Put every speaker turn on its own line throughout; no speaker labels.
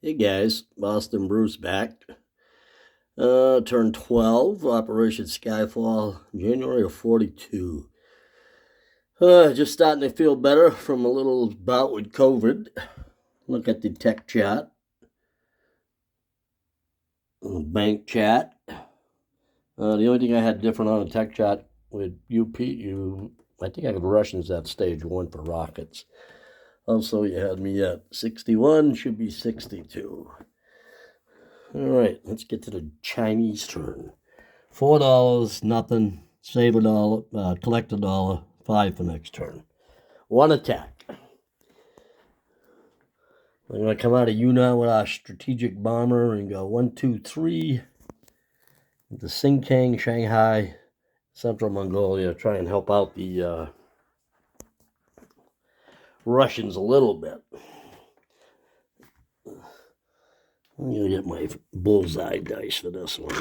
Hey guys, Boston Bruce back. Turned 12, Operation Skyfall, January of 42. Just starting to feel better from a little bout with COVID. Look at the tech chat, bank chat. The only thing I had different on the tech chat with I think I had Russians at stage 1 for rockets. Also, you had me at 61, should be 62. All right, let's get to the Chinese turn. $4, nothing. Save $1, collect $1, 5 for next turn. One attack. I'm going to come out of Yunnan with our strategic bomber and go 1, 2, 3. The Xinjiang, Shanghai, Central Mongolia. Try and help out the Russians a little bit. I'm going to get my bullseye dice for this one.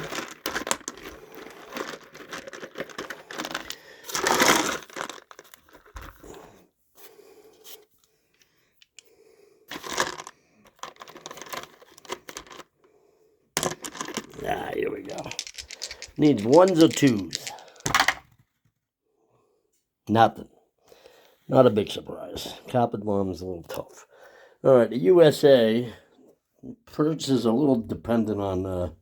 Here we go. Needs ones or twos. Nothing. Not a big surprise. Copper bomb's a little tough. All right, the USA purchase a little dependent on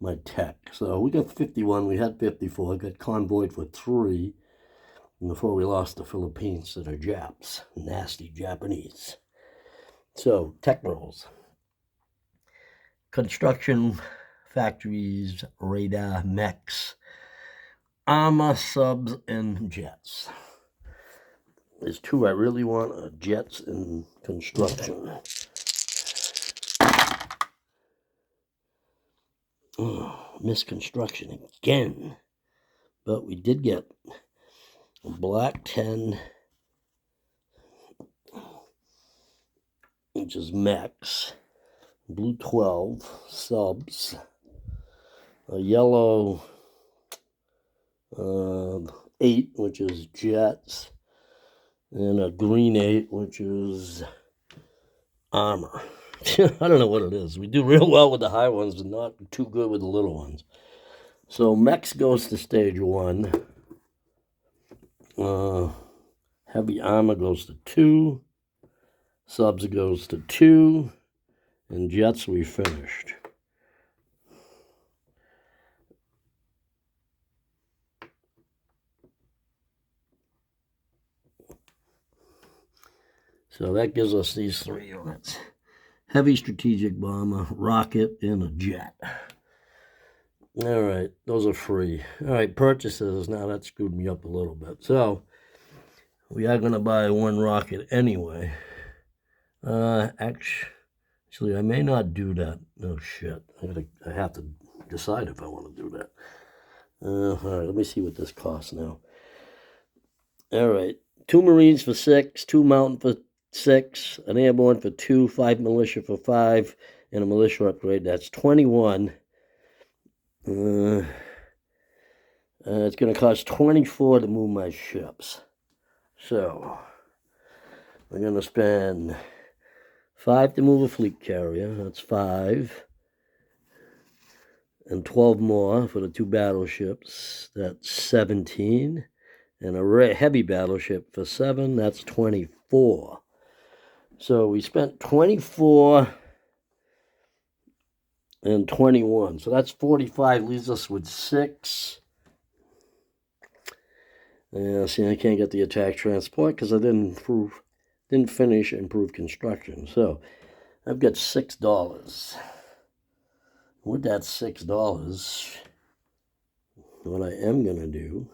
my tech. So we got 51. We had 54. Got convoyed for 3 before we lost the Philippines to the Japs. Nasty Japanese. So tech rolls. Construction, factories, radar, mechs, armor, subs, and jets. There's 2 I really want, jets and construction. Oh, misconstruction again. But we did get a black 10, which is mechs, blue 12, subs, a yellow 8, which is jets, and a green 8, which is armor. I don't know what it is. We do real well with the high ones, but not too good with the little ones. So mechs goes to stage 1. Heavy armor goes to 2. Subs goes to 2. And jets we finished. So that gives us these 3 units. Heavy strategic bomber, rocket, and a jet. All right, those are free. All right, purchases. Now that screwed me up a little bit. So we are going to buy 1 rocket anyway. Actually, I may not do that. No shit. I have to decide if I want to do that. All right, let me see what this costs now. All right, 2 Marines for 6, 2 Mountain for 6, an Airborne for 2, 5 Militia for 5, and a Militia upgrade. That's 21. It's going to cost 24 to move my ships. So, we're going to spend 5 to move a fleet carrier. That's 5. And 12 more for the 2 battleships. That's 17. And a heavy battleship for 7. That's 24. So we spent 24 and 21. So that's 45. Leaves us with 6. Yeah, see, I can't get the attack transport because I didn't finish improve construction. So I've got $6. With that $6, what I am going to do,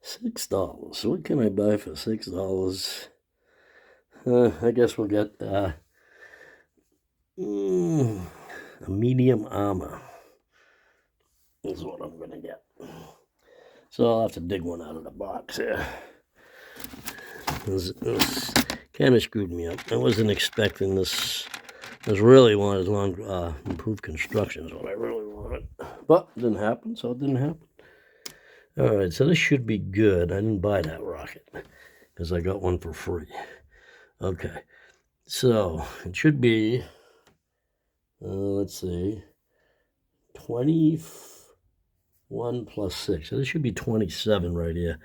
$6. What can I buy for $6? I guess we'll get a medium armor. Is what I'm going to get. So I'll have to dig one out of the box here. This kind of screwed me up. I wasn't expecting this. I really wanted improved construction is what I really wanted. But it didn't happen, so it didn't happen. All right, so this should be good. I didn't buy that rocket because I got one for free. Okay, so it should be, let's see, 21 plus 6. So this should be 27 right here.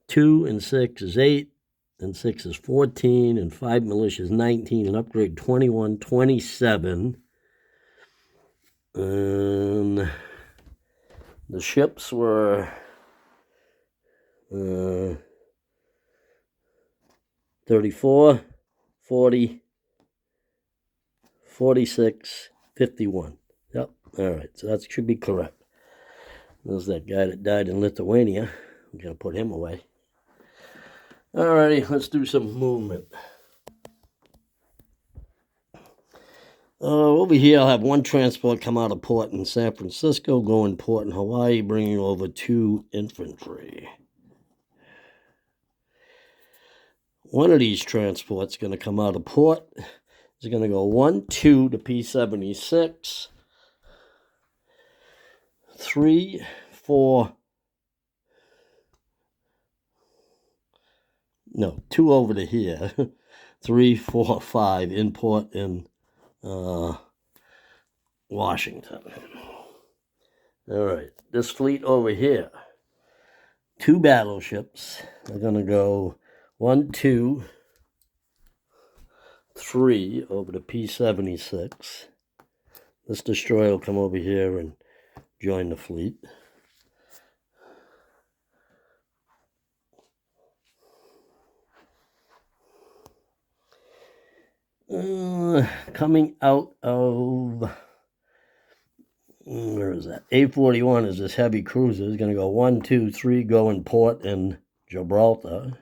2 and 6 is 8, and 6 is 14, and 5 militia is 19, and upgrade 21, 27. And the ships were 34, 40, 46, 51. Yep, all right, so that should be correct. There's that guy that died in Lithuania. I'm going to put him away. All righty, let's do some movement. Over here, I'll have one transport come out of port in San Francisco, go in port in Hawaii, bringing over 2 infantry. One of these transports is going to come out of port. It's going to go 1, 2 to P-76, 3, 4, no, 2 over to here, 3, 4, 5 in port in Washington. All right, this fleet over here, 2 battleships are going to go 1, 2, 3 over to P-76. This destroyer will come over here and join the fleet. Coming out of, where is that? A41 is this heavy cruiser. It's going to go 1, 2, 3, go in port in Gibraltar.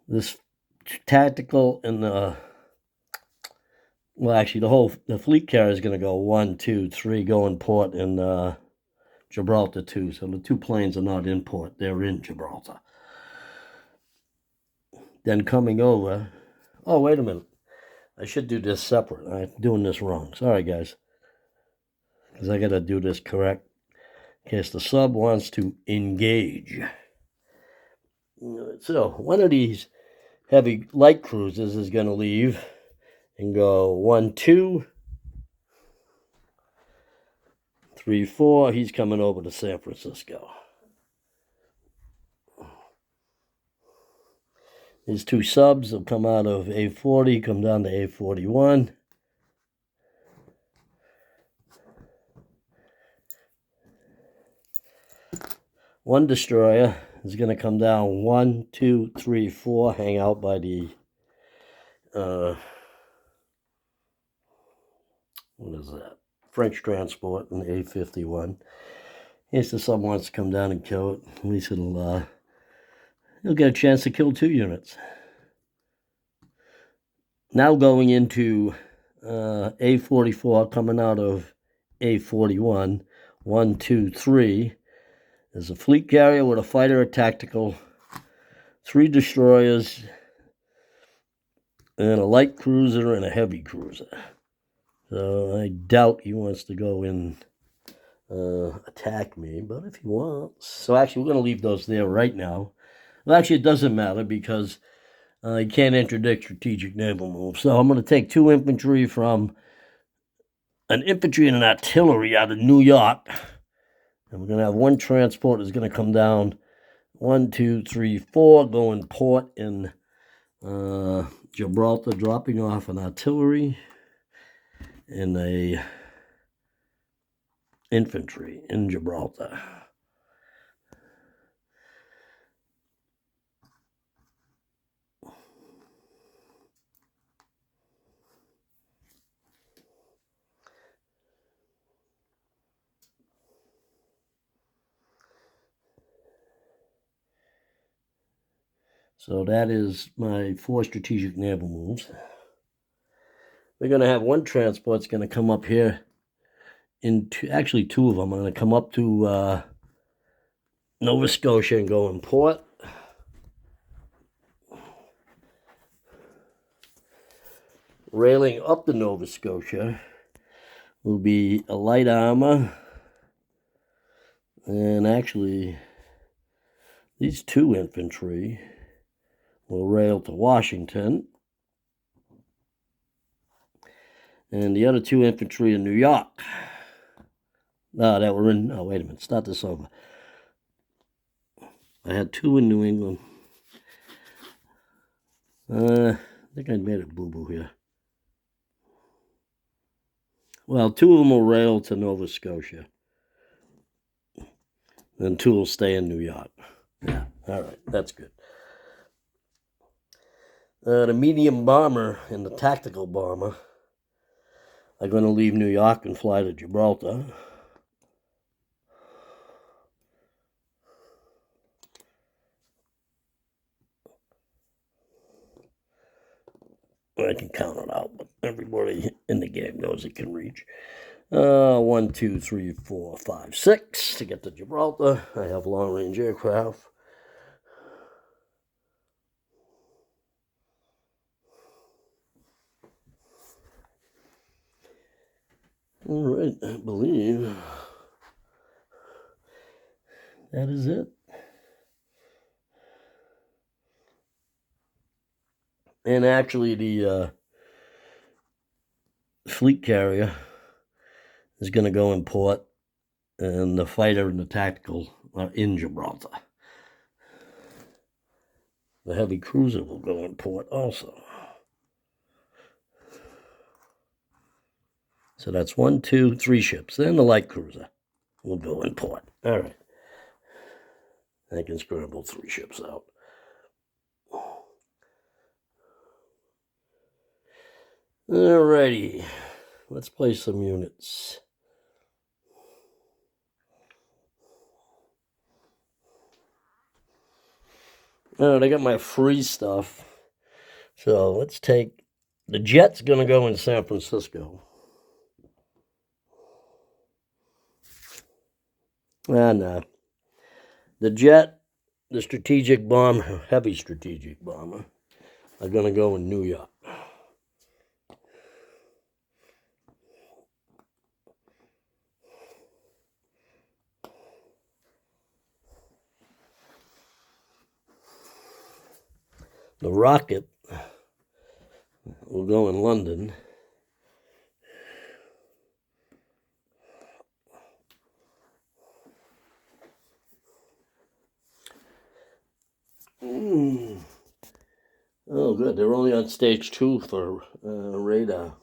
This tactical and the fleet carrier is going to go 1, 2, 3, go in port in Gibraltar too. So the 2 planes are not in port; they're in Gibraltar. Then coming over, oh wait a minute, I should do this separate. I'm doing this wrong. Sorry guys, because I got to do this correct. In case the sub wants to engage. So one of these heavy light cruisers is going to leave and go 1, 2, 3, 4. He's coming over to San Francisco. These 2 subs will come out of A40, come down to A41. One destroyer is going to come down 1, 2, 3, 4, hang out by the what is that? French transport in A51. If the sub wants to come down and kill it, at least he'll get a chance to kill 2 units. Now going into A44, coming out of A41, 1, 2, 3. There's a fleet carrier with a fighter, a tactical, 3 destroyers, and a light cruiser and a heavy cruiser. So I doubt he wants to go in attack me, but if he wants. So actually, we're going to leave those there right now. Well, actually, it doesn't matter because you can't interdict strategic naval moves. So I'm going to take 2 infantry from an infantry and an artillery out of New York. And we're going to have 1 transport that's going to come down 1, 2, 3, 4, go in port in Gibraltar, dropping off an artillery and a infantry in Gibraltar. So that is my 4 strategic naval moves. We're going to have 1 transport that's going to come up here. Actually, 2 of them are going to come up to Nova Scotia and go in port. Railing up to Nova Scotia will be a light armor. And actually, These 2 infantry will rail to Washington. And the other 2 infantry in New York. That were in, oh, wait a minute, start this over. I had 2 in New England. I think I made a boo-boo here. Well, 2 of them will rail to Nova Scotia. And 2 will stay in New York. Yeah, all right, that's good. The medium bomber and the tactical bomber are going to leave New York and fly to Gibraltar. I can count it out, but everybody in the game knows it can reach. 1, 2, 3, 4, 5, 6 to get to Gibraltar. I have long-range aircraft. All right, I believe that is it. And actually, the fleet carrier is going to go in port, and the fighter and the tactical are in Gibraltar. The heavy cruiser will go in port also. So that's 1, 2, 3 ships. Then the light cruiser will go in port. All right. I can scramble 3 ships out. Alrighty, let's play some units. Alright, I got my free stuff. So let's take, the jet's going to go in San Francisco. No. The jet, the strategic bomber, heavy strategic bomber, are going to go in New York. The rocket will go in London. Oh, good. They're only on stage 2 for radar.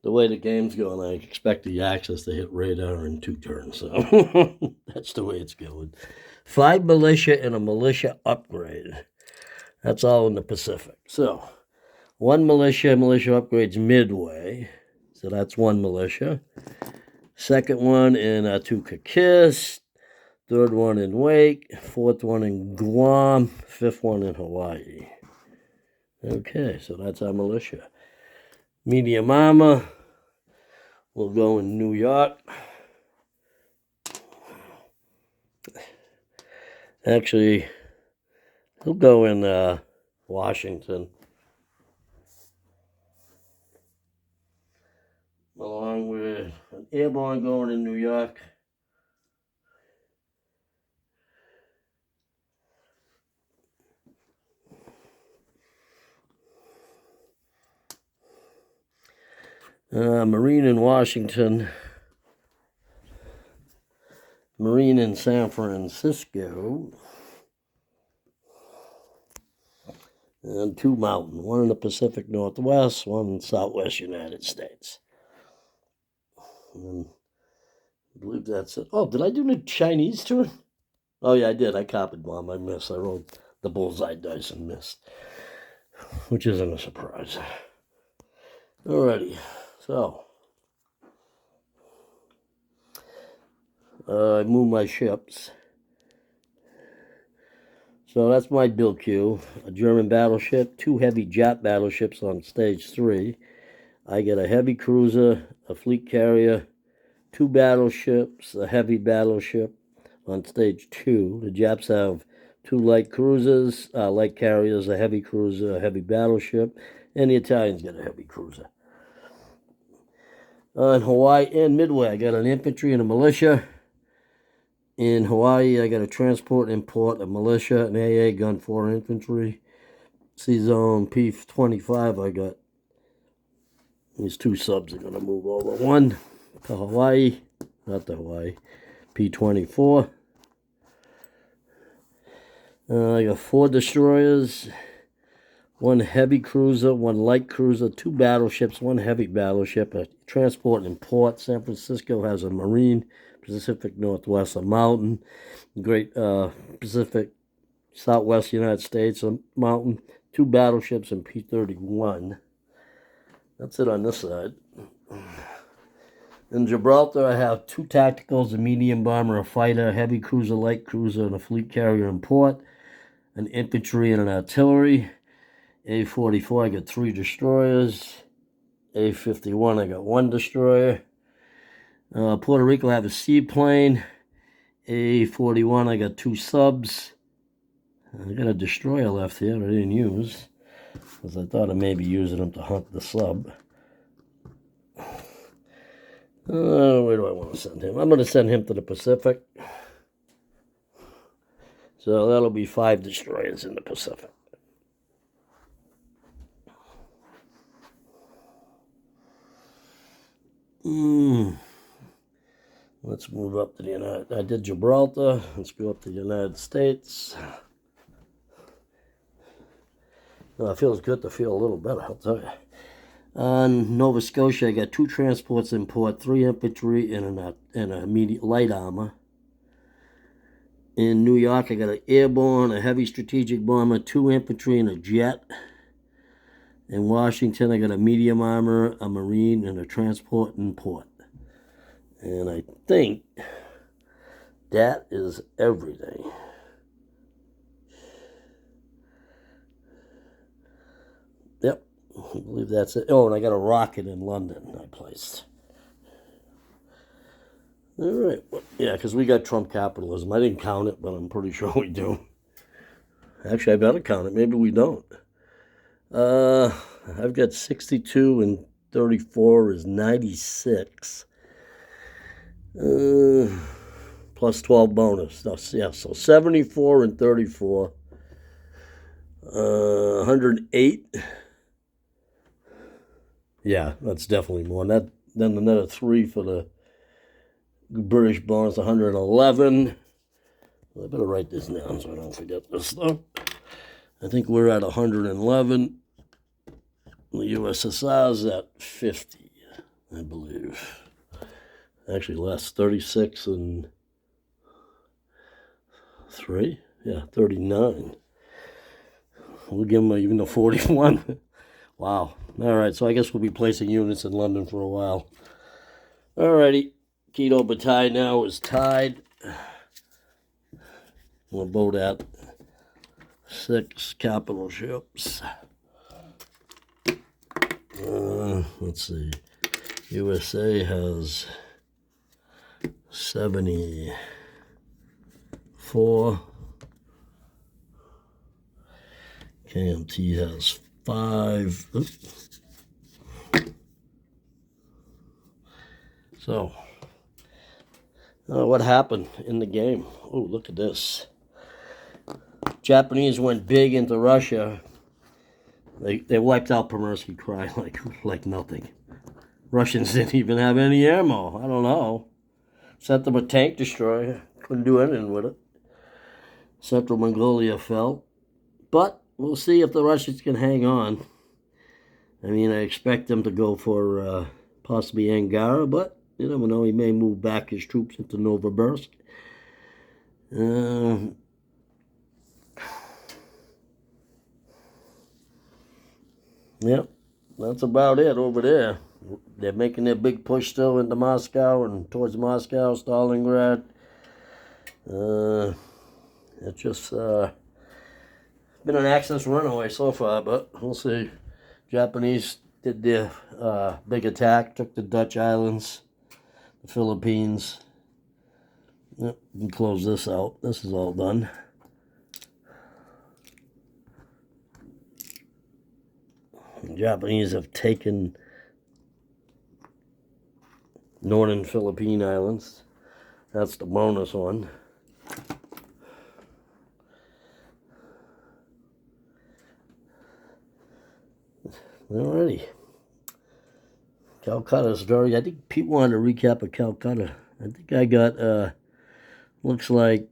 The way the game's going, I expect the Axis to hit radar in 2 turns. So that's the way it's going. 5 militia and a militia upgrade. That's all in the Pacific. So 1 militia upgrades midway. So that's 1 militia. Second one in Tukakis. Third one in Wake. Fourth one in Guam. Fifth one in Hawaii. Okay, so that's our militia. Medium armor will go in New York. Actually, he'll go in Washington. Along with an airborne going in New York. Marine in Washington. Marine in San Francisco. And 2 mountain. 1 in the Pacific Northwest, 1 in Southwest United States. And I believe that's it. Oh, did I do the Chinese to it? Oh, yeah, I did. I copied one. I missed. I rolled the bullseye dice and missed, which isn't a surprise. Alrighty, so I moved my ships. So that's my build queue. A German battleship, 2 heavy jet battleships on stage 3. I get a heavy cruiser, a fleet carrier, 2 battleships, a heavy battleship on stage 2. The Japs have 2 light cruisers, light carriers, a heavy cruiser, a heavy battleship, and the Italians get a heavy cruiser. In Hawaii and Midway, I got an infantry and a militia. In Hawaii, I got a transport and import, a militia, an AA gun, 4 infantry. C-Zone P-25, I got these 2 subs are going to move over. One to Hawaii, not to Hawaii, P-24. I got 4 destroyers, 1 heavy cruiser, 1 light cruiser, 2 battleships, 1 heavy battleship, a transport and port. San Francisco has a Marine, Pacific Northwest, a mountain, Great Pacific Southwest United States, a mountain, 2 battleships, and P-31. That's it on this side. In Gibraltar, I have 2 tacticals, a medium bomber, a fighter, a heavy cruiser, light cruiser, and a fleet carrier and port, an infantry and an artillery. A-44, I got 3 destroyers. A-51, I got 1 destroyer. Puerto Rico, I have a seaplane. A-41, I got 2 subs. I got a destroyer left here that I didn't use, because I thought I may be using them to hunt the sub. Where do I want to send him? I'm going to send him to the Pacific. So that'll be 5 destroyers in the Pacific. Let's move up to the United. I did Gibraltar. Let's go up to the United States. It feels good to feel a little better, I'll tell you. On Nova Scotia, I got 2 transports in port, 3 infantry, and an immediate light armor. In New York, I got an airborne, a heavy strategic bomber, 2 infantry, and a jet. In Washington, I got a medium armor, a marine, and a transport in port. And I think that is everything. Yep, I believe that's it. Oh, and I got a rocket in London I placed. All right. Yeah, because we got Trump capitalism. I didn't count it, but I'm pretty sure we do. Actually, I better count it. Maybe we don't. I've got 62 and 34 is 96. Plus 12 bonus. Yeah, so 74 and 34. 108. Yeah, that's definitely more. Then another 3 for the British bonus, 111. I better write this down so I don't forget this stuff. I think we're at 111. The USSR's at 50, I believe. Actually less, 36 and 3. Yeah, 39. We'll give them even a 41. Wow. All right, so I guess we'll be placing units in London for a while. All righty. Quito Battalion now is tied. We're both at 6 capital ships. Let's see. USA has 74. KMT has 5. Oops. So, what happened in the game? Oh, look at this. Japanese went big into Russia. They wiped out Pomorsky Cry like nothing. Russians didn't even have any ammo. I don't know. Sent them a tank destroyer. Couldn't do anything with it. Central Mongolia fell. But we'll see if the Russians can hang on. I mean, I expect them to go for possibly Angara, but you never know. He may move back his troops into Novosibirsk. Yep, that's about it over there. They're making their big push still into Moscow and towards Moscow, Stalingrad. It's just been an access runaway so far, but we'll see. Japanese did their big attack, took the Dutch islands, the Philippines. Yep, we can close this out. This is all done. The Japanese have taken northern Philippine islands. That's the bonus one. Alrighty. Calcutta's very, I think Pete wanted to recap of Calcutta. I think I got, looks like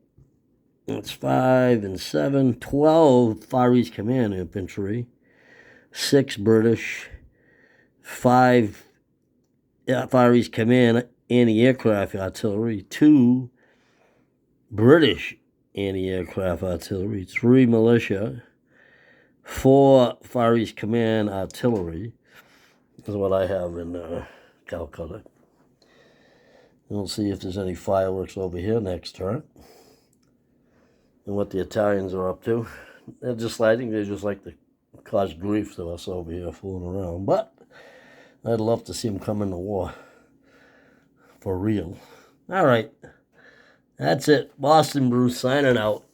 it's 5 and 7, 12 Far East Command infantry, 6 British, 5 Far East Command anti-aircraft artillery, 2 British anti-aircraft artillery, 3 militia, 4 Far East Command artillery. Is what I have in Calcutta. We'll see if there's any fireworks over here next turn. And what the Italians are up to. I think they just like to cause grief to us over here fooling around. But I'd love to see them come into war. For real. All right. That's it. Boston Bruce signing out.